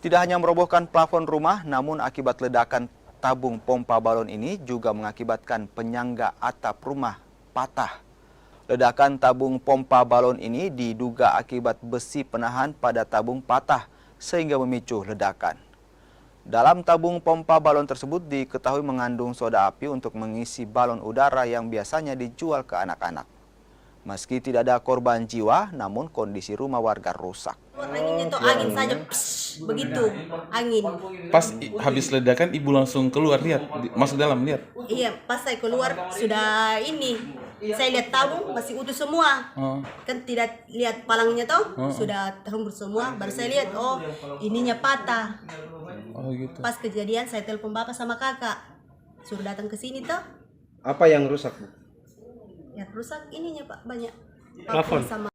Tidak hanya merobohkan plafon rumah, namun akibat ledakan tabung pompa balon ini juga mengakibatkan penyangga atap rumah patah. Ledakan tabung pompa balon ini diduga akibat besi penahan pada tabung patah sehingga memicu ledakan. Dalam tabung pompa balon tersebut diketahui mengandung soda api untuk mengisi balon udara yang biasanya dijual ke anak-anak. Meski tidak ada korban jiwa, namun kondisi rumah warga rusak. Anginnya tuh angin saja, begitu angin. Pas habis ledakan ibu langsung keluar lihat, masuk dalam lihat. Iya, pas saya keluar sudah ini, saya lihat tabung masih utuh semua. Kan tidak lihat palangnya toh, sudah terhembus semua. Baru saya lihat, oh ininya patah. Oh gitu. Pas kejadian saya telepon bapak sama kakak, suruh datang ke sini toh. Apa yang rusak, Bu? Ya rusak ininya Pak, banyak Plafon. sama